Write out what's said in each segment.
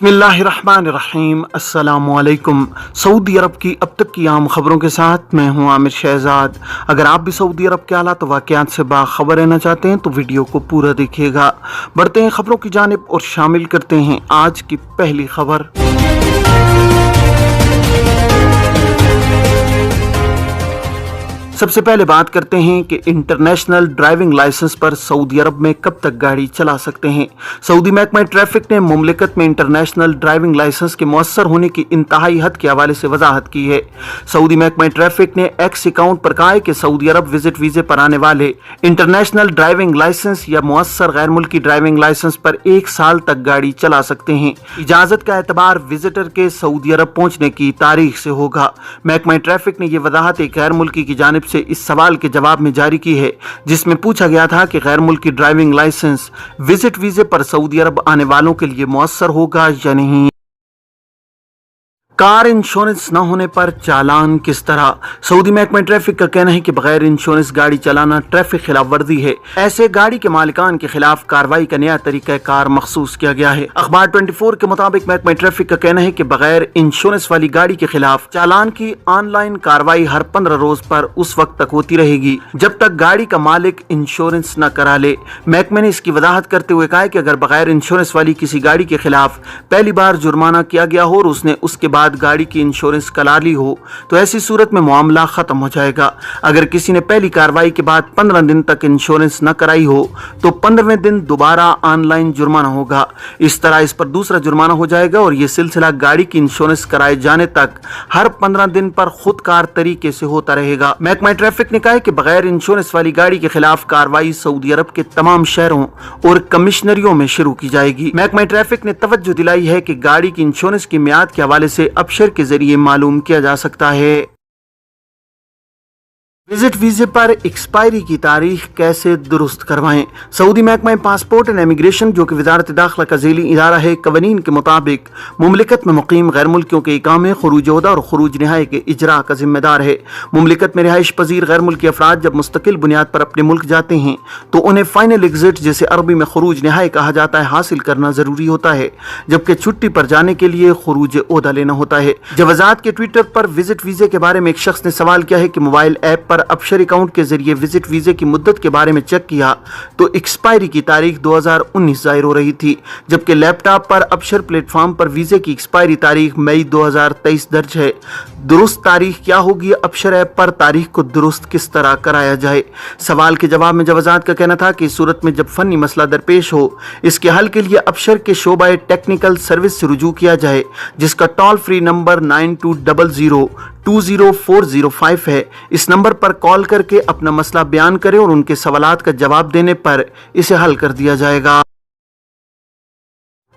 बिस्मिल्लाहिर्रहमानिर्रहीम। अस्सलाम वालेकुम। सऊदी अरब की अब तक की आम खबरों के साथ मैं हूं आमिर शहजाद। अगर आप भी सऊदी अरब के हालात वाक़यात से बाखबर रहना चाहते हैं तो वीडियो को पूरा देखिएगा। बढ़ते हैं खबरों की जानिब और शामिल करते हैं आज की पहली खबर। सबसे पहले बात करते हैं कि इंटरनेशनल ड्राइविंग लाइसेंस पर सऊदी अरब में कब तक गाड़ी चला सकते हैं। सऊदी महकमा ट्रैफिक ने मुमलिकत में इंटरनेशनल ड्राइविंग लाइसेंस के मुअस्सर होने की इंतहाई हद के हवाले से वजाहत की है। सऊदी महकमा ट्रैफिक ने एक्स अकाउंट पर कहा है कि सऊदी अरब विजिट वीजे पर आने वाले इंटरनेशनल ड्राइविंग लाइसेंस या मुअस्सर गैर मुल्की ड्राइविंग लाइसेंस पर 1 साल तक गाड़ी चला सकते हैं। इजाजत का एतबार विजिटर के सऊदी अरब पहुंचने की तारीख से होगा। महकमा ट्रैफिक ने यह वजाहत एक गैर मुल्की की जानिब से इस सवाल के जवाब में जारी की है, जिसमें पूछा गया था कि गैर मुल्की ड्राइविंग लाइसेंस विजिट वीजे पर सऊदी अरब आने वालों के लिए मुअस्सर होगा या नहीं। कार इंश्योरेंस न होने पर चालान किस तरह। सऊदी महकमा ट्रैफिक का कहना है कि बगैर इंश्योरेंस गाड़ी चलाना ट्रैफिक खिलाफ वर्जी है। ऐसे गाड़ी के मालिकान के खिलाफ कार्रवाई का नया तरीका कार मखसूस किया गया है। अखबार 24 के मुताबिक महकमा ट्रैफिक का कहना है कि बगैर इंश्योरेंस वाली गाड़ी के खिलाफ चालान की ऑनलाइन कार्रवाई हर 15 रोज पर उस वक्त तक होती रहेगी जब तक गाड़ी का मालिक इंश्योरेंस न करा ले। महकमे ने इसकी वजाहत करते हुए कहा है कि अगर बगैर इंश्योरेंस वाली किसी गाड़ी के खिलाफ पहली बार जुर्माना किया गया हो और उसने उसके बाद गाड़ी की इंश्योरेंस करा ली हो तो ऐसी सूरत में मामला खत्म हो जाएगा। अगर किसी ने पहली कार्रवाई के बाद 15 दिन तक इंश्योरेंस न कराई हो तो 15वें दिन दोबारा ऑनलाइन जुर्माना होगा। इस तरह इस पर दूसरा जुर्माना हो जाएगा और यह सिलसिला गाड़ी की इंश्योरेंस कराए जाने तक हर 15 दिन पर खुदकार तरीके से होता रहेगा। महकमा ट्रैफिक ने कहा है कि बगैर इंश्योरेंस वाली गाड़ी के खिलाफ कार्रवाई सऊदी अरब के तमाम शहरों और कमिश्नरियों में शुरू की जाएगी। महकमा ट्रैफिक ने तवज्जो दिलाई है कि गाड़ी की इंश्योरेंस की मियाद के हवाले से अबशर के जरिए मालूम किया जा सकता है। विजिट वीजे पर एक्सपायरी की तारीख कैसे दुरुस्त करवाएं। सऊदी महकमा पासपोर्ट एंड इमिग्रेशन, जो कि वजारत दाखिला का ज़ेली इदारा है, कवानीन के मुताबिक मुमलिकत में मुकीम गैर मुल्कियों के इकामे, खुरूज ओहदा और खुरूज निहाई के इजरा का जिम्मेदार है। मुमलिकत में रिहाइश पजीर गैर मुल्की अफराद जब मुस्तकिल बुनियाद पर अपने मुल्क जाते हैं तो उन्हें फाइनल एग्जिट, जिसे अरबी में खुरूज निहाई कहा जाता है, हासिल करना जरूरी होता है, जबकि छुट्टी पर जाने के लिए खुरूज ओहदा लेना होता है। जवाजात के ट्विटर पर विजिट वीजे के बारे में एक शख्स ने सवाल किया है कि मोबाइल ऐप पर अबशर अकाउंट के जरिए विजिट वीजे की मुद्दत के बारे में चेक किया तो एक्सपायरी की तारीख 2019 जाहिर हो रही थी, जबकि लैपटॉप पर अबशर प्लेटफॉर्म पर वीजे की एक्सपायरी तारीख मई 2023 दर्ज है। दुरुस्त तारीख क्या होगी? अबशर ऐप पर तारीख को दुरुस्त किस तरह कराया जाए? सवाल के जवाब में जवाजात का कहना था कि इस सूरत में जब फनी मसला दरपेश हो, इसके हल के लिए अबशर के शोबाए टेक्निकल सर्विस से रुजू किया जाए, जिसका टोल फ्री नंबर 9200-20405 है। इस नंबर पर कॉल करके अपना मसला बयान करें और उनके सवालात का जवाब देने पर इसे हल कर दिया जाएगा।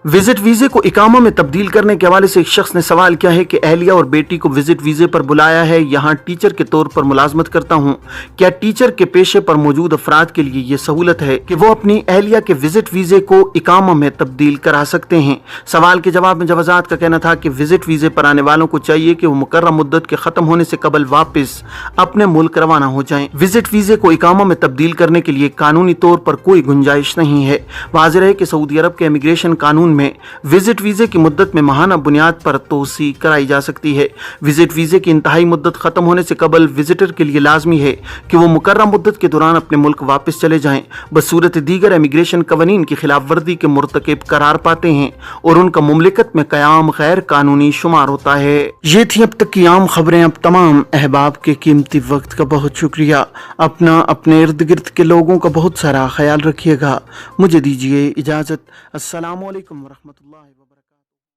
विजिट वीजे को इकामा में तब्दील करने के हवाले से एक शख्स ने सवाल किया है कि अहलिया और बेटी को विजिट वीजे पर बुलाया है, यहाँ टीचर के तौर पर मुलाजमत करता हूँ, क्या टीचर के पेशे पर मौजूद अफराद के लिए ये सहूलत है कि वो अपनी अहलिया के विजिट वीजे को इकामा में तब्दील करा सकते हैं? सवाल के जवाब में जवाजात का कहना था कि विजिट वीजे पर आने वालों को चाहिए कि वो मुकर्रर मुद्दत के खत्म होने से कबल वापस अपने मुल्क रवाना हो जाएं। विजिट वीजे को इकामा में तब्दील करने के लिए कानूनी तौर पर कोई गुंजाइश नहीं है। वाज़ेह है कि सऊदी अरब के इमिग्रेशन कानून में विजिट वीजे की मुद्दत में माहाना बुनियाद पर तोसी कराई जा सकती है। विजिट वीजे की इंतहाई मुद्दत खत्म होने से कबल विजिटर के लिए लाजमी है कि वो मुकर्रर मुद्दत के दौरान अपने मुल्क वापस चले जाएं। बसूरत दीगर इमिग्रेशन कवानीन की खिलाफ वर्जी के मुर्तकिब करार पाते हैं और उनका मुमलिकत में कयाम गैर कानूनी शुमार होता है। ये थी अब तक की आम खबरें। अब तमाम अहबाब के कीमती वक्त का बहुत शुक्रिया। अपना अपने इर्द गिर्द के लोगों का बहुत सारा ख्याल रखिएगा। मुझे दीजिए इजाज़त। अस्सलामु अलैकुम वरहमतुल्लाहि वबरकातुहू।